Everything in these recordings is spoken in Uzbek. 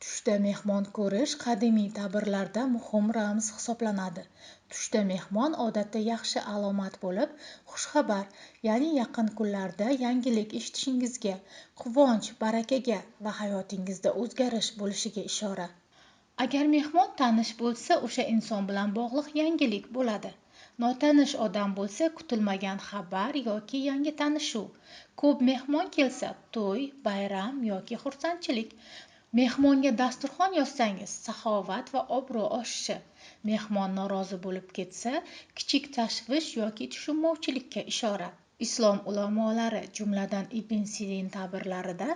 Tushda mehmon ko'rish qadimiy ta'birlarda muhim ramz hisoblanadi. Tushda mehmon odatda yaxshi alomat bo'lib, xushxabar, ya'ni yaqin kunlarda yangilik eshitishingizga, quvonch, barakaga va hayotingizda o'zgarish bo'lishiga ishora. Agar mehmon tanish bo'lsa, o'sha inson bilan bog'liq yangilik bo'ladi. Notanish odam bo'lsa, kutilmagan xabar yoki yangi tanishuv. Ko'p mehmon kelsa, to'y, bayram yoki xursandchilik. Mehmonga dasturxon yozsangiz, saxovat va obro' oshishi. Mehmon norozi bo'lib ketsa, kichik tashvish yoki tushunmovchilikka ishora. Islom ulamolari, jumladan Ibn Sirin ta'birlarida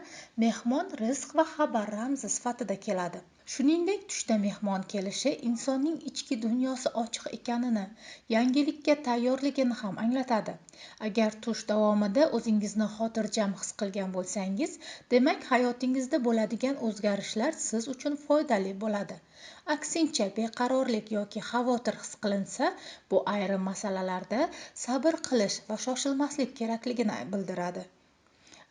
mehmon rizq va xabar ramzi sifatida keladi. Shuningdek, tushda mehmon kelishi insonning ichki dunyosi ochiq ekanini, yangilikka tayyorligini ham anglatadi. Agar tush davomida o'zingizni xotirjam his qilgan bo'lsangiz, demak hayotingizda bo'ladigan o'zgarishlar siz uchun foydali bo'ladi. Aksincha, beqarorlik yoki xavotir his qilinsa, bu ayrim masalalarda sabr qilish va shoshilmaslik kerakligini bildiradi.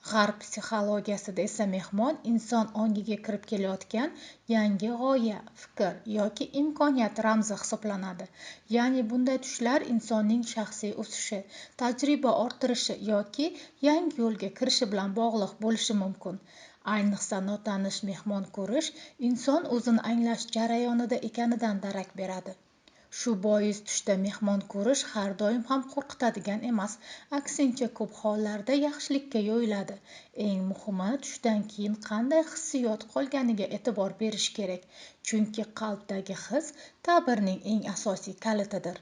G'arb psixologiyasida esa mehmon inson ongiga kirib kelayotgan yangi g'oya, fikr yoki imkoniyat ramzi hisoblanadi. Ya'ni bunday tushlar insonning shaxsiy o'sishi, tajriba orttirishi yoki yangi yo'lga kirishi bilan bog'liq bo'lishi mumkin. Ayniqsa notanish mehmon ko'rish inson o'zini anglash jarayonida ekanidan darak beradi. Shu bois tushda mehmon ko'rish har doim ham qo'rqitadigan emas, aksincha ko'p hollarda yaxshilikka yo'yiladi. Eng muhimi, tushdan keyin qanday hissiyot qolganiga e'tibor berish kerak, chunki qalbdagi his ta'birning eng asosiy kalitidir.